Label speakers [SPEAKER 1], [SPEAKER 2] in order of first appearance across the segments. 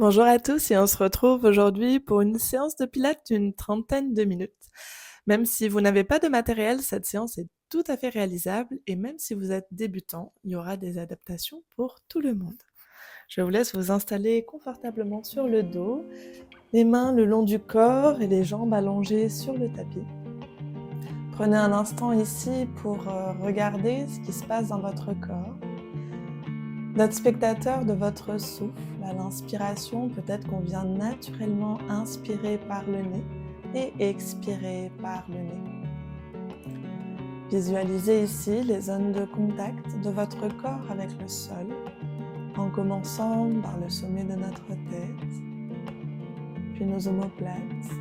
[SPEAKER 1] Bonjour à tous et on se retrouve aujourd'hui pour une séance de pilates d'une trentaine de minutes. Même si vous n'avez pas de matériel, cette séance est tout à fait réalisable et même si vous êtes débutant, il y aura des adaptations pour tout le monde. Je vous laisse vous installer confortablement sur le dos, les mains le long du corps et les jambes allongées sur le tapis. Prenez un instant ici pour regarder ce qui se passe dans votre corps. D'être spectateur de votre souffle. À l'inspiration, peut-être qu'on vient naturellement inspirer par le nez et expirer par le nez. Visualisez ici les zones de contact de votre corps avec le sol, en commençant par le sommet de notre tête, puis nos omoplates.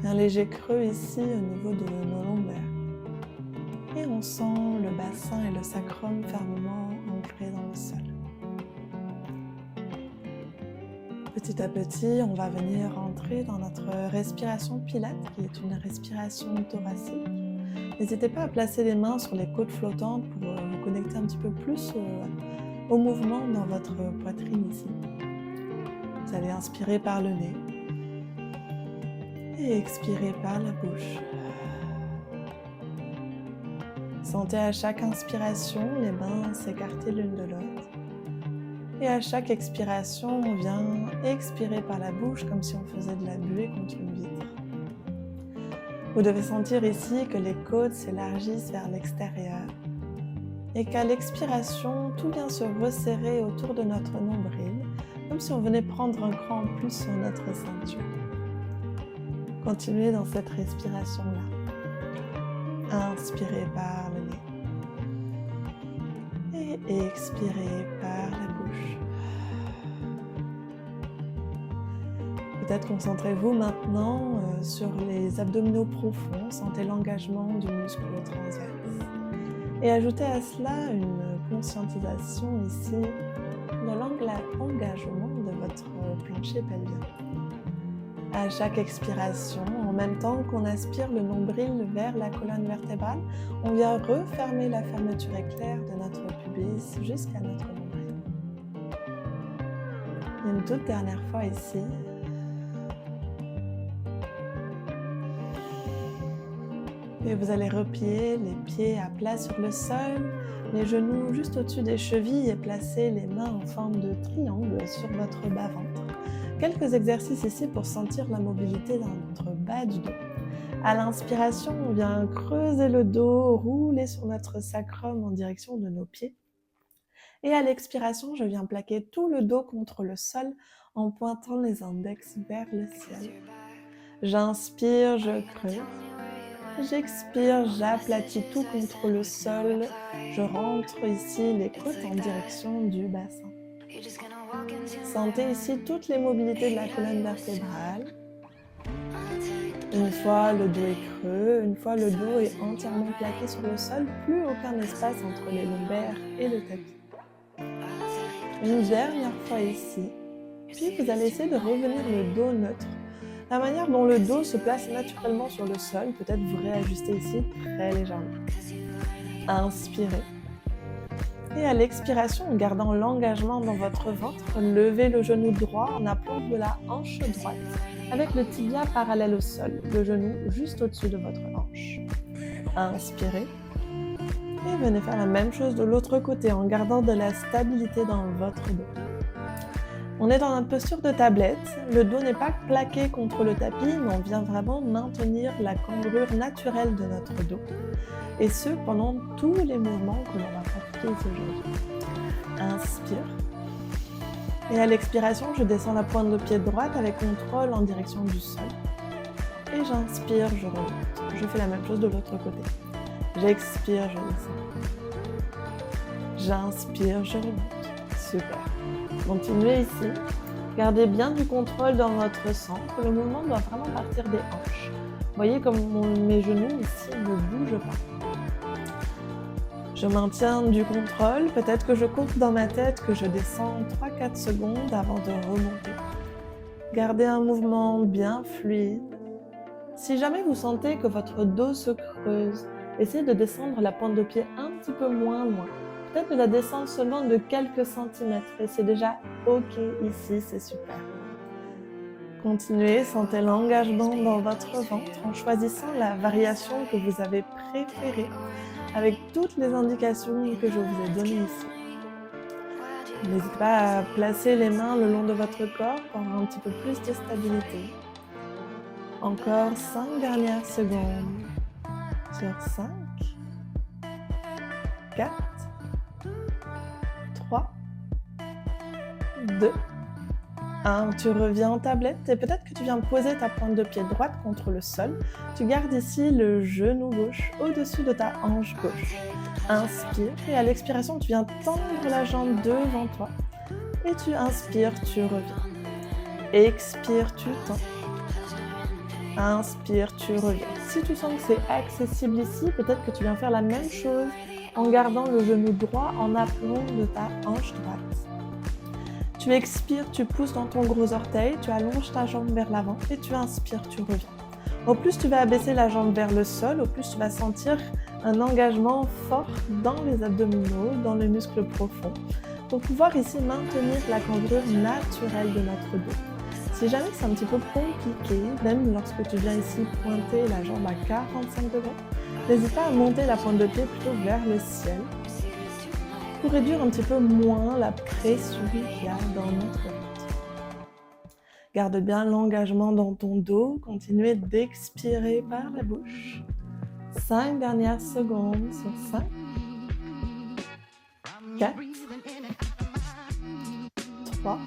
[SPEAKER 1] Un léger creux ici au niveau de nos lombaires. Et on sent le bassin et le sacrum fermement ancrés dans le sol. Petit à petit, on va venir entrer dans notre respiration Pilates, qui est une respiration thoracique. N'hésitez pas à placer les mains sur les côtes flottantes pour vous connecter un petit peu plus au mouvement dans votre poitrine ici. Vous allez inspirer par le nez et expirer par la bouche. Sentez à chaque inspiration les mains s'écarter l'une de l'autre. Et à chaque expiration, on vient expirer par la bouche comme si on faisait de la buée contre une vitre. Vous devez sentir ici que les côtes s'élargissent vers l'extérieur et qu'à l'expiration, tout vient se resserrer autour de notre nombril, comme si on venait prendre un cran en plus sur notre ceinture. Continuez dans cette respiration-là. Inspirez par le nez et expirez par la bouche. Peut-être concentrez-vous maintenant sur les abdominaux profonds, sentez l'engagement du muscle transverse. Et ajoutez à cela une conscientisation ici de l'engagement de votre plancher pelvien. À chaque expiration, en même temps qu'on aspire le nombril vers la colonne vertébrale, on vient refermer la fermeture éclair de notre pubis jusqu'à notre nombril. Une toute dernière fois ici. Et vous allez replier les pieds à plat sur le sol, les genoux juste au-dessus des chevilles et placer les mains en forme de triangle sur votre bas-ventre. Quelques exercices ici pour sentir la mobilité dans notre bas du dos. À l'inspiration, on vient creuser le dos, rouler sur notre sacrum en direction de nos pieds. Et à l'expiration, je viens plaquer tout le dos contre le sol en pointant les index vers le ciel. J'inspire, je creuse. J'expire, j'aplatis tout contre le sol. Je rentre ici les côtes en direction du bassin. Sentez ici toutes les mobilités de la colonne vertébrale. Une fois le dos est creux, une fois le dos est entièrement plaqué sur le sol, plus aucun espace entre les lombaires et le tapis. Une dernière fois ici, puis vous allez essayer de revenir le dos neutre. La manière dont le dos se place naturellement sur le sol, peut-être vous réajustez ici très légèrement. Inspirez. Et à l'expiration, en gardant l'engagement dans votre ventre, levez le genou droit en appelant de la hanche droite, avec le tibia parallèle au sol, le genou juste au-dessus de votre hanche. Inspirez. Et venez faire la même chose de l'autre côté en gardant de la stabilité dans votre dos. On est dans une posture de tablette, le dos n'est pas plaqué contre le tapis, mais on vient vraiment maintenir la cambrure naturelle de notre dos. Et ce, pendant tous les mouvements que l'on va pratiquer ici aujourd'hui. Inspire. Et à l'expiration, je descends la pointe de pied droite avec contrôle en direction du sol. Et j'inspire, je remonte. Je fais la même chose de l'autre côté. J'expire, je descends. J'inspire, je remonte. Super. Continuez ici. Gardez bien du contrôle dans votre centre. Le mouvement doit vraiment partir des hanches. Voyez comme mes genoux ici ne bougent pas. Je maintiens du contrôle. Peut-être que je compte dans ma tête que je descends 3-4 secondes avant de remonter. Gardez un mouvement bien fluide. Si jamais vous sentez que votre dos se creuse, essayez de descendre la pointe de pied un petit peu moins loin. peut-être de la descendre seulement de quelques centimètres et c'est déjà OK ici, c'est super. Continuez, sentez l'engagement dans votre ventre en choisissant la variation que vous avez préférée avec toutes les indications que je vous ai données ici. N'hésitez pas à placer les mains le long de votre corps pour avoir un petit peu plus de stabilité. Encore 5 dernières secondes. Sur 5, 4, 3, 2, 1. Tu reviens en tablette et peut-être que tu viens poser ta pointe de pied droite contre le sol. Tu gardes ici le genou gauche au-dessus de ta hanche gauche. Inspire et à l'expiration, tu viens tendre la jambe devant toi. Et tu inspires, tu reviens. Expire, tu tends. Inspire, tu reviens. Si tu sens que c'est accessible ici, peut-être que tu viens faire la même chose en gardant le genou droit en appelant de ta hanche droite. Tu expires, tu pousses dans ton gros orteil, tu allonges ta jambe vers l'avant et tu inspires, tu reviens. Au plus tu vas abaisser la jambe vers le sol, au plus tu vas sentir un engagement fort dans les abdominaux, dans les muscles profonds, pour pouvoir ici maintenir la cambrure naturelle de notre dos. Si jamais c'est un petit peu compliqué, même lorsque tu viens ici pointer la jambe à 45 degrés, n'hésite pas à monter la pointe de pied plutôt vers le ciel pour réduire un petit peu moins la pression qu'il y a dans notre ventre. Garde bien l'engagement dans ton dos, continuez d'expirer par la bouche. 5 dernières secondes sur 5, 4, 3,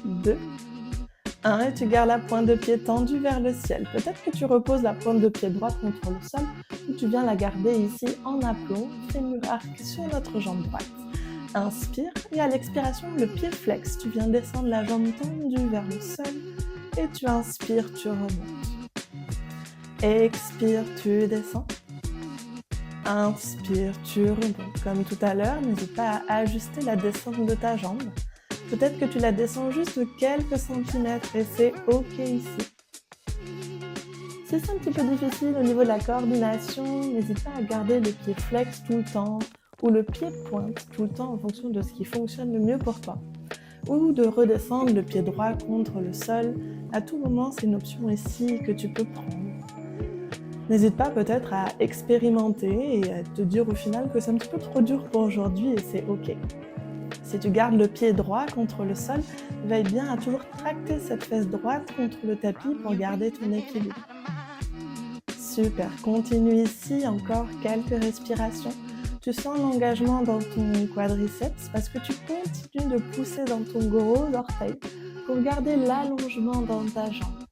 [SPEAKER 1] 2, 1 et tu gardes la pointe de pied tendue vers le ciel. Peut-être que tu reposes la pointe de pied droite contre le sol ou tu viens la garder ici en aplomb, fémur arc sur notre jambe droite. Inspire et à l'expiration, le pied flex. Tu viens descendre la jambe tendue vers le sol et tu inspires, tu remontes. Expire, tu descends. Inspire, tu remontes. Comme tout à l'heure, n'hésite pas à ajuster la descente de ta jambe. Peut-être que tu la descends juste de quelques centimètres et c'est OK ici. Si c'est un petit peu difficile au niveau de la coordination, n'hésite pas à garder le pied flex tout le temps ou le pied pointe tout le temps en fonction de ce qui fonctionne le mieux pour toi. Ou de redescendre le pied droit contre le sol. À tout moment, c'est une option ici que tu peux prendre. N'hésite pas peut-être à expérimenter et à te dire au final que c'est un petit peu trop dur pour aujourd'hui et c'est OK. Si tu gardes le pied droit contre le sol, veille bien à toujours tracter cette fesse droite contre le tapis pour garder ton équilibre. Super, continue ici, encore quelques respirations. Tu sens l'engagement dans ton quadriceps parce que tu continues de pousser dans ton gros orteil pour garder l'allongement dans ta jambe.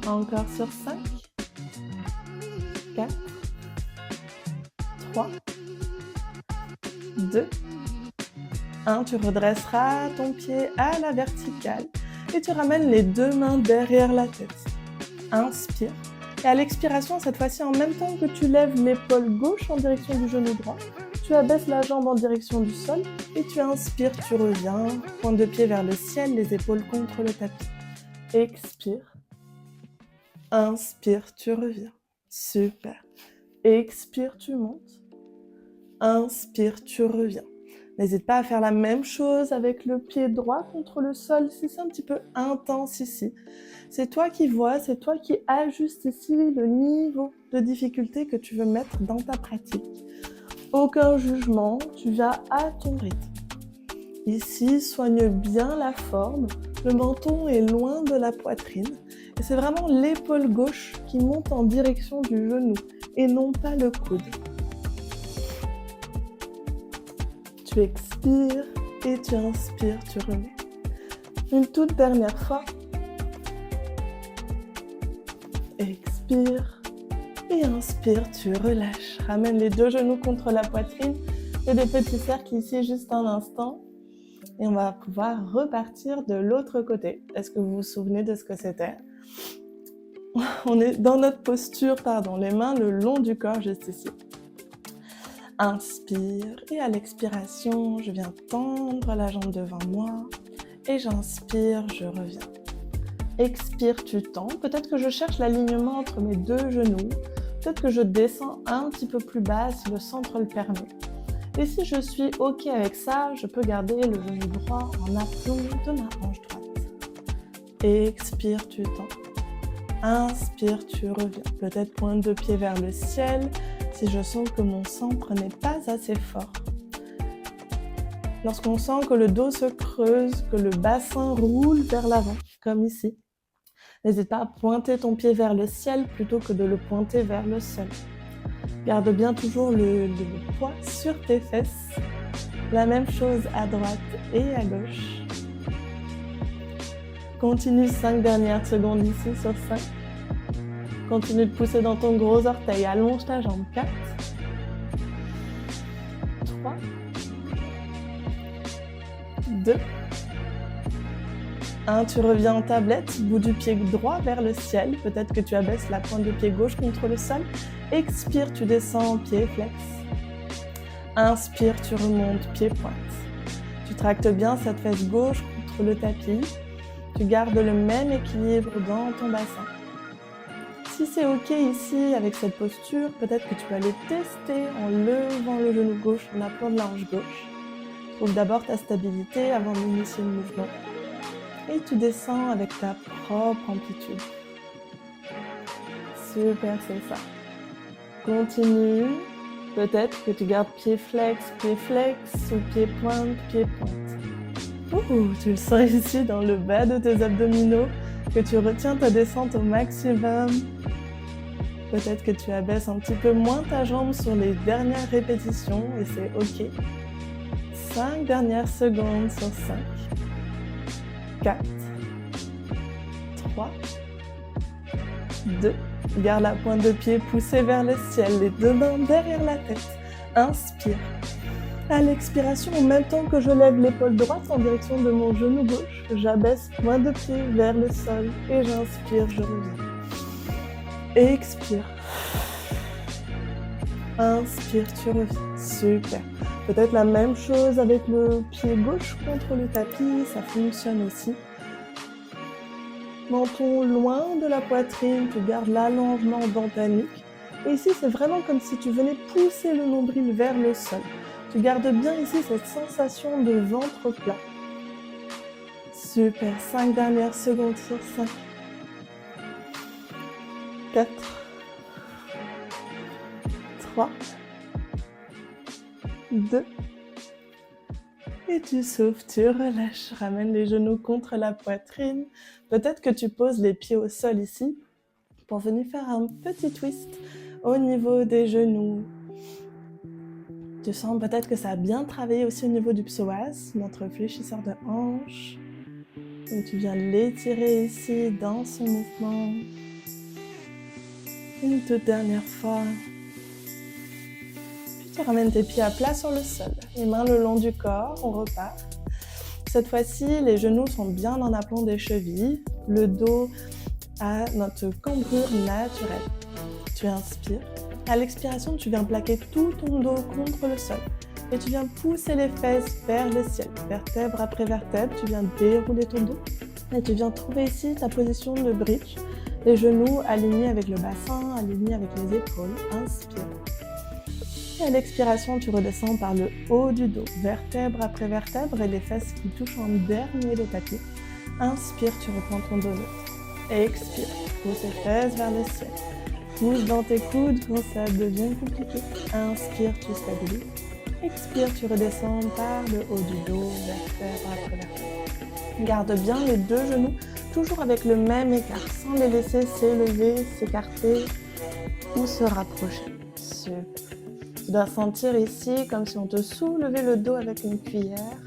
[SPEAKER 1] Encore sur 5, 4, 3, 2, 1. Tu redresseras ton pied à la verticale et tu ramènes les deux mains derrière la tête. Inspire. Et à l'expiration, cette fois-ci, en même temps que tu lèves l'épaule gauche en direction du genou droit, tu abaisses la jambe en direction du sol et tu inspires, tu reviens, pointe de pied vers le ciel, les épaules contre le tapis. Expire. Inspire, tu reviens. Super. Expire, tu montes. Inspire, tu reviens. N'hésite pas à faire la même chose avec le pied droit contre le sol si c'est un petit peu intense ici. C'est toi qui vois, c'est toi qui ajustes ici le niveau de difficulté que tu veux mettre dans ta pratique. Aucun jugement, tu vas à ton rythme. Ici, soigne bien la forme, le menton est loin de la poitrine et c'est vraiment l'épaule gauche qui monte en direction du genou et non pas le coude. Tu expires et tu inspires, tu remets. Une toute dernière fois. Expire et inspire, tu relâches. Ramène les deux genoux contre la poitrine. Fais des petits cercles ici juste un instant. Et on va pouvoir repartir de l'autre côté. Est-ce que vous vous souvenez de ce que c'était ? On est dans notre posture, les mains le long du corps, juste ici. Inspire et à l'expiration, je viens tendre la jambe devant moi et j'inspire, je reviens. Expire, tu tends. Peut-être que je cherche l'alignement entre mes deux genoux. peut-être que je descends un petit peu plus bas si le centre le permet. Et si je suis OK avec ça, je peux garder le genou droit en aplomb de ma hanche droite. Expire, tu tends. Inspire, tu reviens. Peut-être pointe de pied vers le ciel si je sens que mon centre n'est pas assez fort. Lorsqu'on sent que le dos se creuse, que le bassin roule vers l'avant, comme ici, n'hésite pas à pointer ton pied vers le ciel plutôt que de le pointer vers le sol. Garde bien toujours le poids sur tes fesses. La même chose à droite et à gauche. Continue 5 dernières secondes ici sur 5. Continue de pousser dans ton gros orteil. Allonge ta jambe. 4, 3, 2, 1. Tu reviens en tablette, bout du pied droit vers le ciel. Peut-être que tu abaisses la pointe de pied gauche contre le sol. Expire, tu descends, pied flex. Inspire, tu remontes, pied pointe. Tu tractes bien cette fesse gauche contre le tapis. Tu gardes le même équilibre dans ton bassin. Si c'est OK ici avec cette posture, peut-être que tu vas aller tester en levant le genou gauche, en appelant de la hanche gauche. Trouve d'abord ta stabilité avant d'initier le mouvement. Et tu descends avec ta propre amplitude. Super, c'est ça. Continue. Peut-être que tu gardes pied flex ou pied pointe. Tu le sens ici dans le bas de tes abdominaux, que tu retiens ta descente au maximum. Peut-être que tu abaisses un petit peu moins ta jambe sur les dernières répétitions et c'est OK. 5 dernières secondes sur 5. 4, 3, 2. Garde la pointe de pied poussée vers le ciel, les deux mains derrière la tête. Inspire. À l'expiration, en même temps que je lève l'épaule droite en direction de mon genou gauche, j'abaisse pointe de pied vers le sol et j'inspire, je reviens. Expire. Inspire, tu reviens. Super. Peut-être la même chose avec le pied gauche contre le tapis, ça fonctionne aussi. Menton loin de la poitrine, tu gardes l'allongement dans ta nuque. Et ici, c'est vraiment comme si tu venais pousser le nombril vers le sol. Tu gardes bien ici cette sensation de ventre plat. Super, 5 dernières secondes sur 5. 4, 3, 2. Et tu souffles, tu relâches, ramène les genoux contre la poitrine. Peut-être que tu poses les pieds au sol ici pour venir faire un petit twist au niveau des genoux. Tu sens peut-être que ça a bien travaillé aussi au niveau du psoas, notre fléchisseur de hanche. Donc tu viens l'étirer ici dans ce mouvement. Une toute dernière fois. Puis tu ramènes tes pieds à plat sur le sol. Les mains le long du corps, on repart. Cette fois-ci, les genoux sont bien en aplomb des chevilles. Le dos a notre cambrure naturelle. Tu inspires. À l'expiration, tu viens plaquer tout ton dos contre le sol. Et tu viens pousser les fesses vers le ciel. Vertèbre après vertèbre, tu viens dérouler ton dos. Et tu viens trouver ici ta position de bridge. Les genoux alignés avec le bassin, alignés avec les épaules. Inspire. Et à l'expiration, tu redescends par le haut du dos. Vertèbre après vertèbre et les fesses qui touchent en dernier le tapis. Inspire, tu reprends ton dos neutre. Expire. Pousse les fesses vers le ciel. Bouge dans tes coudes quand ça devient compliqué. Inspire, tu stabilises. Expire, tu redescends par le haut du dos, vertèbre après vertèbre. Garde bien les deux genoux, toujours avec le même écart, sans les laisser s'élever, s'écarter ou se rapprocher. Super. Tu dois sentir ici comme si on te soulevait le dos avec une cuillère.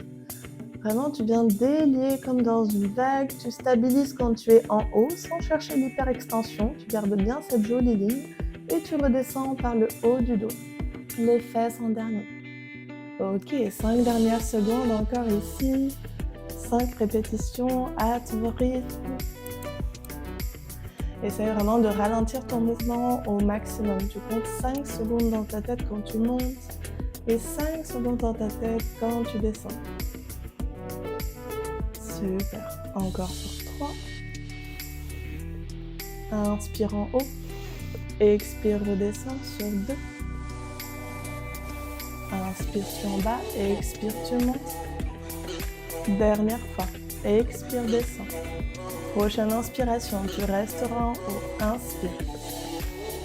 [SPEAKER 1] Vraiment, tu viens délier comme dans une vague, tu stabilises quand tu es en haut sans chercher l'hyperextension, tu gardes bien cette jolie ligne et tu redescends par le haut du dos, les fesses en dernier. Ok, 5 dernières secondes encore ici, 5 répétitions à ton rythme. Essaye vraiment de ralentir ton mouvement au maximum. Tu comptes 5 secondes dans ta tête quand tu montes et 5 secondes dans ta tête quand tu descends. Super. Encore sur 3. Inspire en haut. Expire, redescends sur 2. Inspire, tu en bas. Expire, tu montes. Dernière fois. Expire, descends. Prochaine inspiration, tu resteras en haut. Inspire.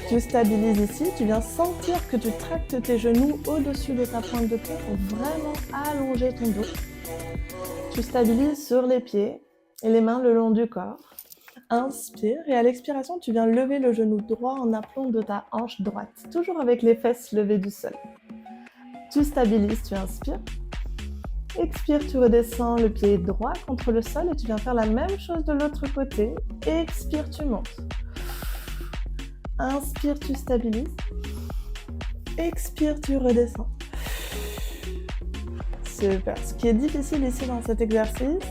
[SPEAKER 1] Tu stabilises ici. Tu viens sentir que tu tractes tes genoux au-dessus de ta pointe de pied pour vraiment allonger ton dos. Tu stabilises sur les pieds et les mains le long du corps. Inspire et à l'expiration, tu viens lever le genou droit en aplomb de ta hanche droite, toujours avec les fesses levées du sol. Tu stabilises, tu inspires. Expire, tu redescends le pied droit contre le sol et tu viens faire la même chose de l'autre côté. Expire, tu montes. Inspire, tu stabilises. Expire, tu redescends. Super. Ce qui est difficile ici dans cet exercice,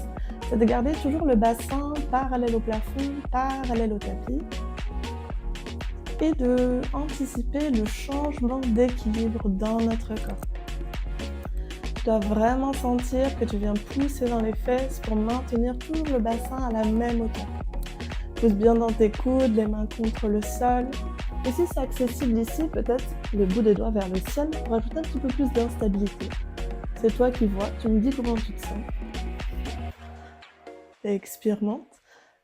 [SPEAKER 1] c'est de garder toujours le bassin parallèle au plafond, parallèle au tapis et de anticiper le changement d'équilibre dans notre corps. Tu dois vraiment sentir que tu viens pousser dans les fesses pour maintenir toujours le bassin à la même hauteur. Pousse bien dans tes coudes, les mains contre le sol. Et si c'est accessible ici, peut-être le bout des doigts vers le ciel pour ajouter un petit peu plus d'instabilité. C'est toi qui vois, tu me dis comment tu te sens. Expire, monte.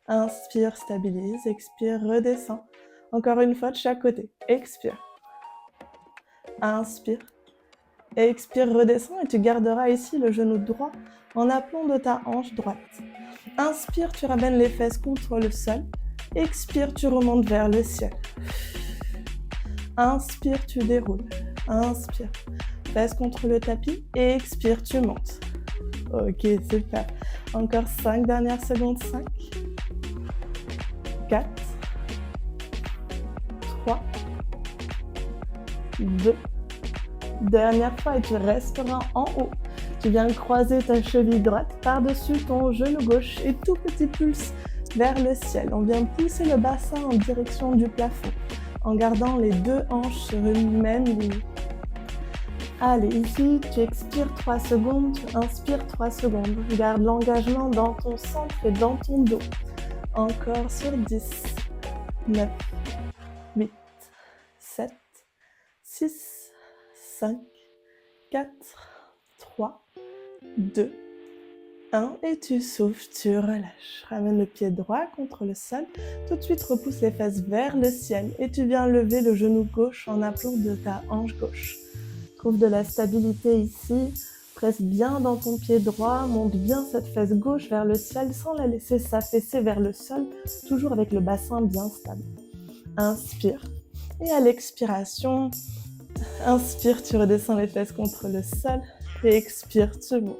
[SPEAKER 1] Inspire, stabilise. Expire, redescends. Encore une fois de chaque côté. Expire. Inspire. Expire, redescends et tu garderas ici le genou droit en aplomb de ta hanche droite. Inspire, tu ramènes les fesses contre le sol. Expire, tu remontes vers le ciel. Inspire, tu déroules. Inspire. Fesses contre le tapis. Expire, tu montes. Ok, super. Encore 5 dernières secondes. 5, 4, 3, 2. Dernière fois et tu resteras en haut. Tu viens croiser ta cheville droite par-dessus ton genou gauche et tout petit pulse vers le ciel. On vient pousser le bassin en direction du plafond en gardant les deux hanches sur une même ligne. Allez, ici, tu expires 3 secondes, tu inspires 3 secondes. Garde l'engagement dans ton centre et dans ton dos. Encore sur 10, 9, 8, 7, 6, 5, 4, 3, 2, 1. Et tu souffles, tu relâches. Ramène le pied droit contre le sol. Tout de suite, repousse les fesses vers le ciel. Et tu viens lever le genou gauche en aplomb de ta hanche gauche. Trouve de la stabilité ici. Presse bien dans ton pied droit. Monte bien cette fesse gauche vers le ciel sans la laisser s'affaisser vers le sol. Toujours avec le bassin bien stable. Inspire. Et à l'expiration, inspire, tu redescends les fesses contre le sol. Et expire, tu montes.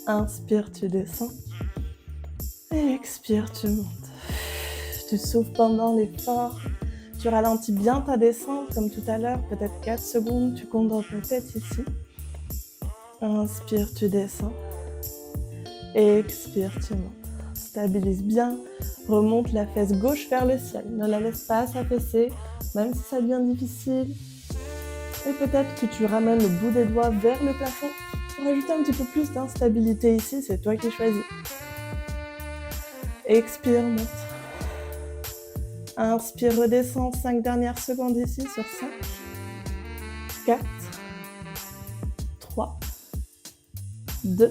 [SPEAKER 1] Inspire, tu descends. Et expire, tu montes. Tu souffles pendant l'effort. Tu ralentis bien ta descente, comme tout à l'heure, peut-être 4 secondes. Tu comptes dans ta tête ici. Inspire, tu descends. Expire, tu montes. Stabilise bien. Remonte la fesse gauche vers le ciel. Ne la laisse pas s'affaisser, même si ça devient difficile. Et peut-être que tu ramènes le bout des doigts vers le plafond pour ajouter un petit peu plus d'instabilité ici. C'est toi qui choisis. Expire, monte. Inspire, redescends. 5 dernières secondes ici sur 5, 4, 3, 2,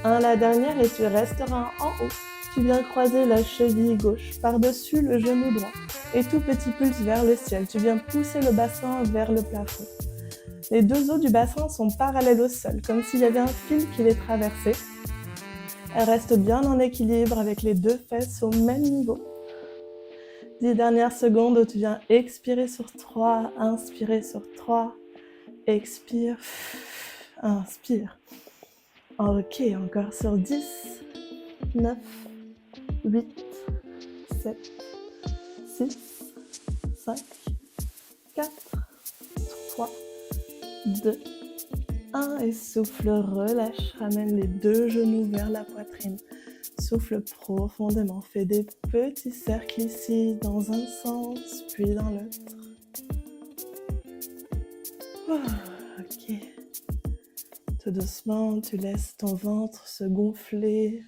[SPEAKER 1] 1. La dernière et tu resteras en haut. Tu viens croiser la cheville gauche par-dessus le genou droit. Et tout petit pulse vers le ciel. Tu viens pousser le bassin vers le plafond. Les deux os du bassin sont parallèles au sol, comme s'il y avait un fil qui les traversait. Elles restent bien en équilibre avec les deux fesses au même niveau. 10 dernières secondes où tu viens expirer sur 3, inspirer sur 3, expire, inspire. Ok, encore sur 10, 9, 8, 7, 6, 5, 4, 3, 2, 1 et souffle, relâche, ramène les deux genoux vers la poitrine. Souffle profondément, fais des petits cercles ici, dans un sens, puis dans l'autre. Ok. Tout doucement, tu laisses ton ventre se gonfler.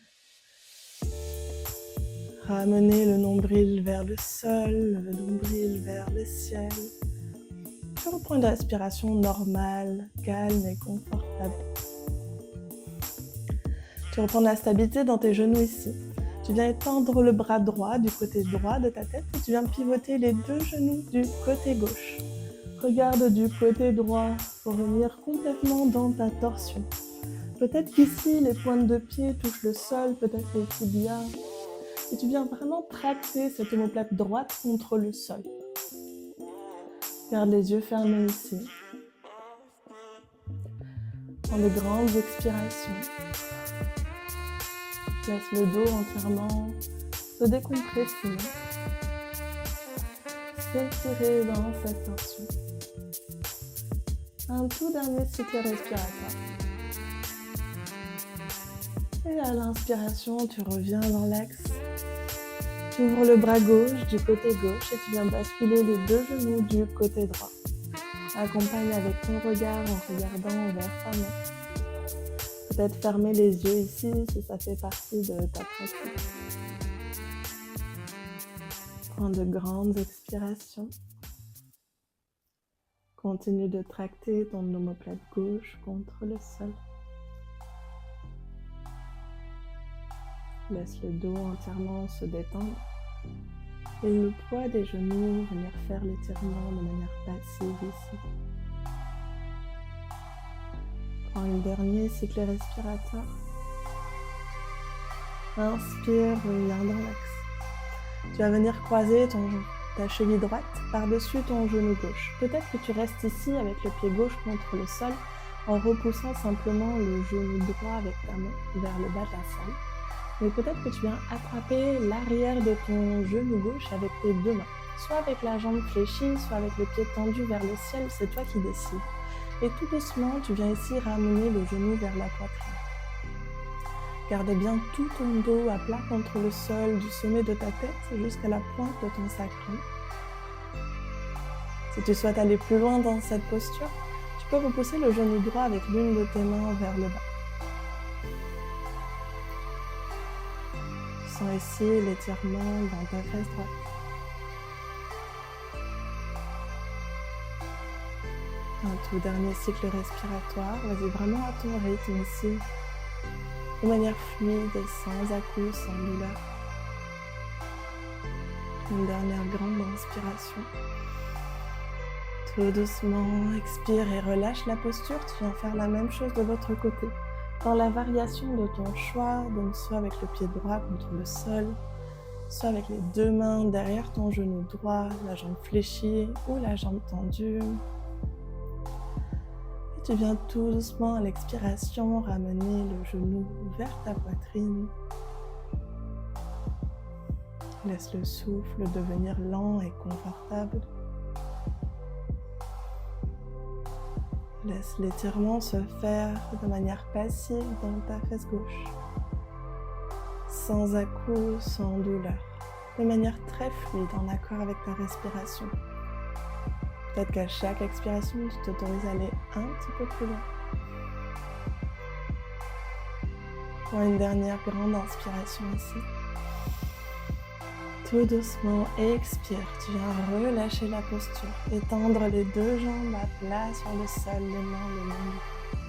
[SPEAKER 1] Ramenez le nombril vers le sol, le nombril vers le ciel. Tu reprends une respiration normale, calme et confortable. Tu reprends de la stabilité dans tes genoux ici. Tu viens étendre le bras droit du côté droit de ta tête et tu viens pivoter les deux genoux du côté gauche. Regarde du côté droit pour venir complètement dans ta torsion. Peut-être qu'ici, les pointes de pied touchent le sol, peut-être les tibias. Et tu viens vraiment tracter cette omoplate droite contre le sol. Garde les yeux fermés ici. Prends de grandes expirations. Laisse le dos entièrement se décompresser. S'étirer dans cette tension. Un tout dernier cycle respiratoire. Et à l'inspiration, tu reviens dans l'axe. Tu ouvres le bras gauche du côté gauche et tu viens basculer les deux genoux du côté droit. Accompagne avec ton regard en regardant vers ta main. Peut-être fermer les yeux ici si ça fait partie de ta pratique. Prends de grandes expirations. Continue de tracter ton omoplate gauche contre le sol. Laisse le dos entièrement se détendre et le poids des genoux venir faire l'étirement de manière passive ici. Prends un dernier cycle respiratoire. Inspire, reviens dans l'axe. Tu vas venir croiser ta cheville droite par-dessus ton genou gauche. Peut-être que tu restes ici avec le pied gauche contre le sol en repoussant simplement le genou droit avec ta main vers le bas de la salle. Mais peut-être que tu viens attraper l'arrière de ton genou gauche avec tes deux mains. Soit avec la jambe fléchie, soit avec le pied tendu vers le ciel, c'est toi qui décides. Et tout doucement, tu viens ici ramener le genou vers la poitrine. Garde bien tout ton dos à plat contre le sol, du sommet de ta tête jusqu'à la pointe de ton sacrum. Si tu souhaites aller plus loin dans cette posture, tu peux repousser le genou droit avec l'une de tes mains vers le bas. Sens ici l'étirement dans ta fesse droite. Un tout dernier cycle respiratoire. Vas-y vraiment à ton rythme ici, de manière fluide, sans à-coups, sans douleur. Une dernière grande inspiration. Tout doucement, expire et relâche la posture. Tu viens faire la même chose de l'autre côté. Dans la variation de ton choix, donc soit avec le pied droit contre le sol, soit avec les deux mains derrière ton genou droit, la jambe fléchie ou la jambe tendue. Et tu viens tout doucement à l'expiration ramener le genou vers ta poitrine. Laisse le souffle devenir lent et confortable. Laisse l'étirement se faire de manière passive dans ta fesse gauche, sans à-coups, sans douleur, de manière très fluide en accord avec ta respiration. Peut-être qu'à chaque expiration, tu t'autorises à aller un petit peu plus loin. Prends une dernière grande inspiration ici. Tout doucement, expire. Tu viens relâcher la posture. Étendre les deux jambes à plat sur le sol, les mains le long du corps.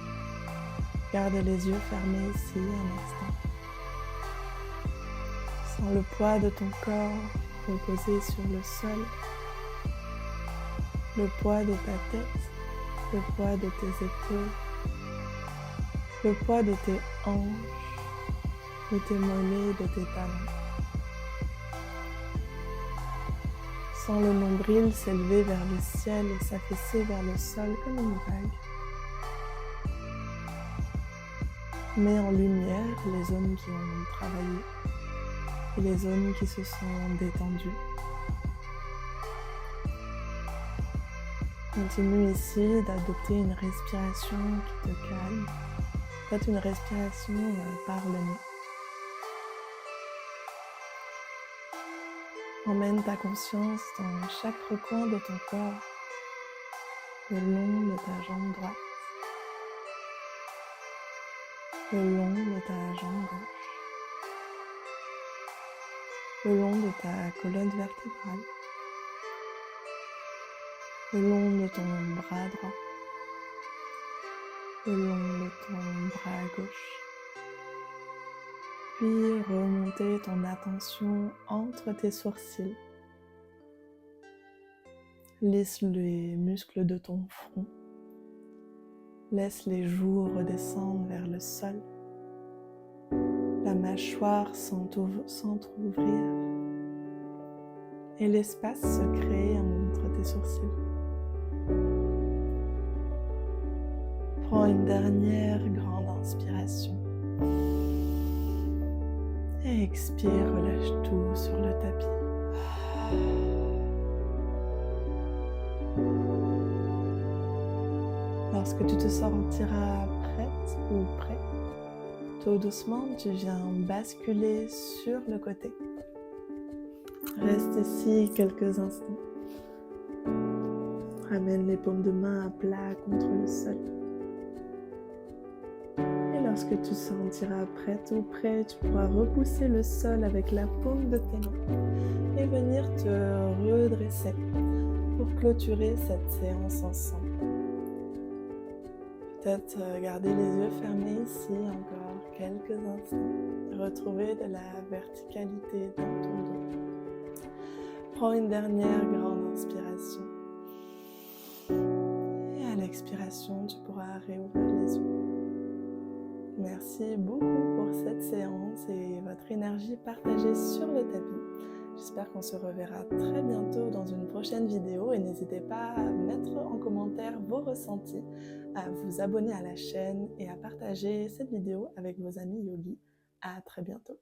[SPEAKER 1] Garde les yeux fermés ici un instant. Sens le poids de ton corps reposer sur le sol. Le poids de ta tête, le poids de tes épaules, le poids de tes hanches, de tes mollets, de tes talons. Sens le nombril s'élever vers le ciel et s'affaisser vers le sol comme une vague. Mets en lumière les zones qui ont travaillé et les zones qui se sont détendues. Continue ici d'adopter une respiration qui te calme. Faites une respiration par le nez. Emmène ta conscience dans chaque recoin de ton corps, le long de ta jambe droite, le long de ta jambe gauche. le long de ta colonne vertébrale, le long de ton bras droit, le long de ton bras gauche. Puis remonter ton attention entre tes sourcils. Lisse les muscles de ton front. Laisse les joues redescendre vers le sol. La mâchoire s'entrouvrir et l'espace se créer entre tes sourcils. Prends une dernière grande inspiration. Et expire, relâche tout sur le tapis. Lorsque tu te sentiras prête ou prêt, tout doucement, tu viens basculer sur le côté. Reste ici quelques instants. Ramène les paumes de main à plat contre le sol. Et lorsque tu te sentiras prête ou prêt, tu pourras repousser le sol avec la paume de tes mains et venir te redresser pour clôturer cette séance ensemble. Peut-être garder les yeux fermés ici encore quelques instants. Retrouver de la verticalité dans ton dos. Prends une dernière grande inspiration. Et à l'expiration, tu pourras réouvrir les yeux. Merci beaucoup pour cette séance et votre énergie partagée sur le tapis. J'espère qu'on se reverra très bientôt dans une prochaine vidéo et n'hésitez pas à mettre en commentaire vos ressentis, à vous abonner à la chaîne et à partager cette vidéo avec vos amis yogis. À très bientôt.